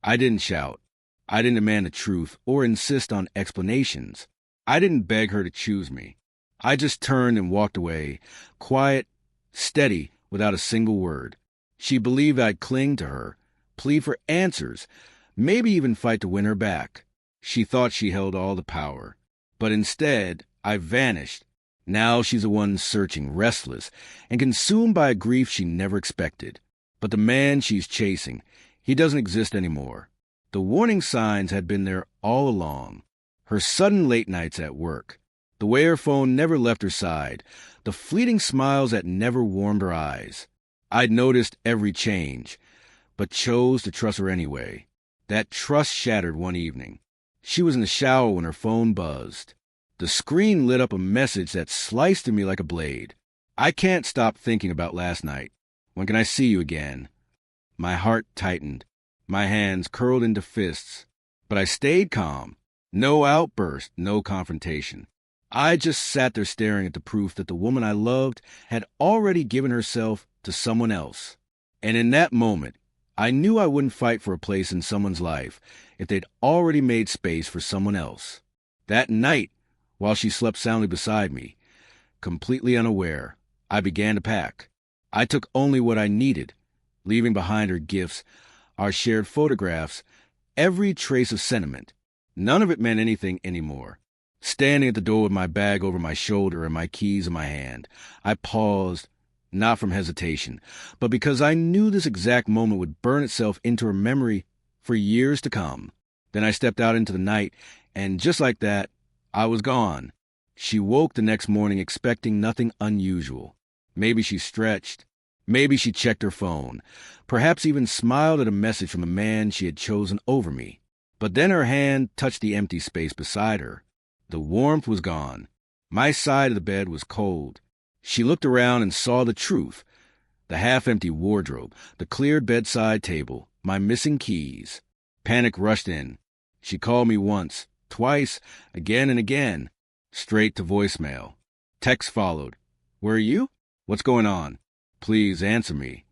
I didn't shout. I didn't demand the truth or insist on explanations. I didn't beg her to choose me. I just turned and walked away, quiet, steady, without a single word. She believed I'd cling to her, plead for answers, maybe even fight to win her back. She thought she held all the power. But instead, I vanished. Now she's the one searching, restless, and consumed by a grief she never expected. But the man she's chasing, he doesn't exist anymore. The warning signs had been there all along. Her sudden late nights at work, the way her phone never left her side, the fleeting smiles that never warmed her eyes. I'd noticed every change, but chose to trust her anyway. That trust shattered one evening. She was in the shower when her phone buzzed. The screen lit up a message that sliced at me like a blade. I can't stop thinking about last night. When can I see you again? My heart tightened. My hands curled into fists. But I stayed calm. No outburst, no confrontation. I just sat there staring at the proof that the woman I loved had already given herself to someone else. And in that moment, I knew I wouldn't fight for a place in someone's life if they'd already made space for someone else. That night, while she slept soundly beside me, completely unaware, I began to pack. I took only what I needed, leaving behind her gifts, our shared photographs, every trace of sentiment. None of it meant anything anymore. Standing at the door with my bag over my shoulder and my keys in my hand, I paused, not from hesitation, but because I knew this exact moment would burn itself into her memory for years to come. Then I stepped out into the night, and just like that, I was gone. She woke the next morning expecting nothing unusual. Maybe she stretched. Maybe she checked her phone. Perhaps even smiled at a message from a man she had chosen over me. But then her hand touched the empty space beside her. The warmth was gone. My side of the bed was cold. She looked around and saw the truth. The half-empty wardrobe, the cleared bedside table, my missing keys. Panic rushed in. She called me once, twice, again and again. Straight to voicemail. Text followed. Where are you? What's going on? Please answer me.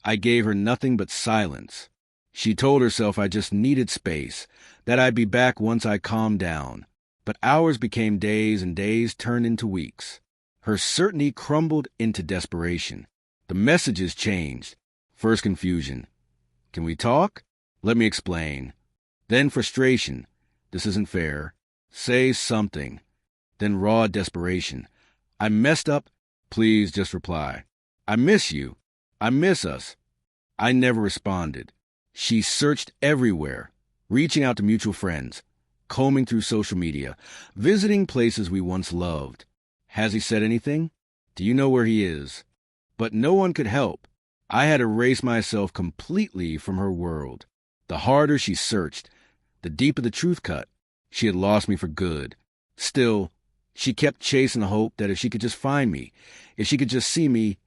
I gave her nothing but silence. She told herself I just needed space, that I'd be back once I calmed down. But hours became days and days turned into weeks. Her certainty crumbled into desperation. The messages changed. First confusion. Can we talk? Let me explain. Then frustration. This isn't fair. Say something. Then raw desperation. I messed up. Please just reply. I miss you. I miss us. I never responded. She searched everywhere, reaching out to mutual friends, combing through social media, visiting places we once loved. Has he said anything? Do you know where he is? But no one could help. I had erased myself completely from her world. The harder she searched, the deeper the truth cut. She had lost me for good. Still, she kept chasing the hope that if she could just find me, if she could just see me,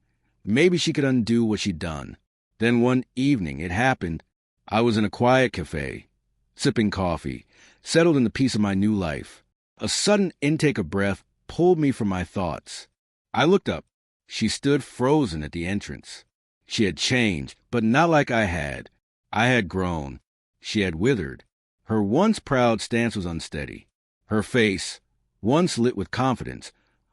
maybe she could undo what she'd done. Then one evening, it happened. I was in a quiet cafe, sipping coffee, settled in the peace of my new life. A sudden intake of breath pulled me from my thoughts. I looked up. She stood frozen at the entrance. She had changed, but not like I had. I had grown. She had withered. Her once proud stance was unsteady. Her face, once lit with confidence,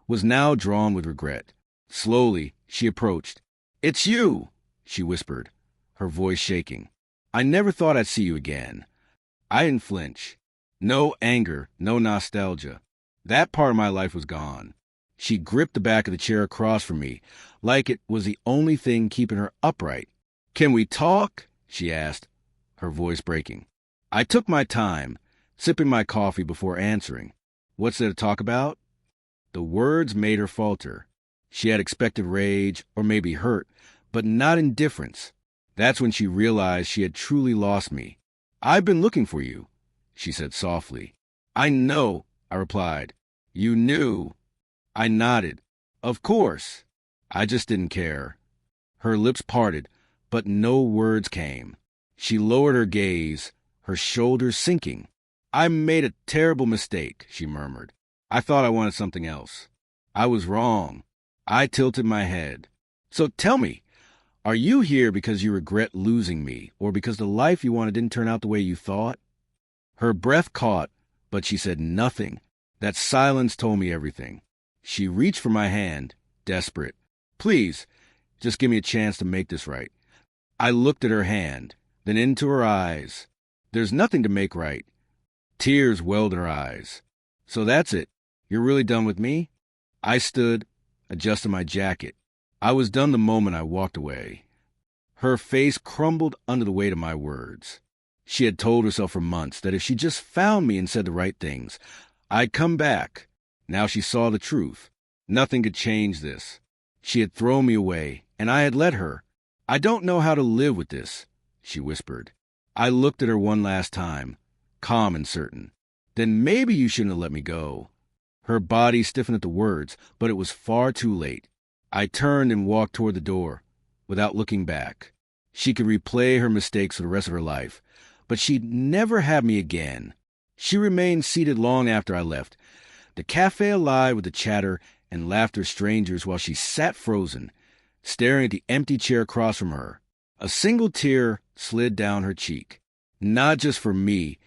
was now drawn with regret. Slowly, she approached. "It's you," she whispered, her voice shaking. "I never thought I'd see you again." I didn't flinch. No anger, no nostalgia. That part of my life was gone. She gripped the back of the chair across from me, like it was the only thing keeping her upright. "Can we talk?" she asked, her voice breaking. I took my time, sipping my coffee before answering. "What's there to talk about?" The words made her falter. She had expected rage, or maybe hurt, but not indifference. That's when she realized she had truly lost me. "I've been looking for you," she said softly. "I know," I replied. "You knew." I nodded. "Of course." I just didn't care. Her lips parted, but no words came. She lowered her gaze, her shoulders sinking. "I made a terrible mistake," she murmured. "I thought I wanted something else. I was wrong." I tilted my head. "So tell me, Are you here because you regret losing me, or because the life you wanted didn't turn out the way you thought? Her breath caught, but she said nothing. That silence told me everything. She reached for my hand, desperate. Please, just give me a chance to make this right. I looked at her hand, then into her eyes. There's nothing to make right. Tears welled in her eyes. So that's it. You're really done with me? I stood, adjusted my jacket. I was done the moment I walked away. Her face crumbled under the weight of my words. She had told herself for months that if she just found me and said the right things, I'd come back. Now she saw the truth. Nothing could change this. She had thrown me away, and I had let her. I don't know how to live with this, she whispered. I looked at her one last time, calm and certain. Then maybe you shouldn't have let me go. Her body stiffened at the words, but it was far too late. I turned and walked toward the door, without looking back. She could replay her mistakes for the rest of her life, but she'd never have me again. She remained seated long after I left, the cafe alive with the chatter and laughter of strangers, while she sat frozen, staring at the empty chair across from her. A single tear slid down her cheek, not just for me,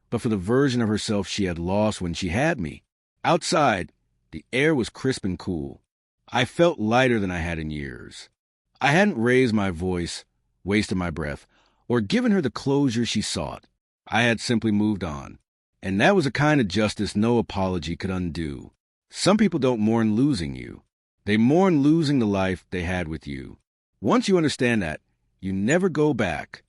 but for the version of herself she had lost when she had me. Outside, the air was crisp and cool. I felt lighter than I had in years. I hadn't raised my voice, wasted my breath, or given her the closure she sought. I had simply moved on. And that was a kind of justice no apology could undo. Some people don't mourn losing you. They mourn losing the life they had with you. Once you understand that, you never go back.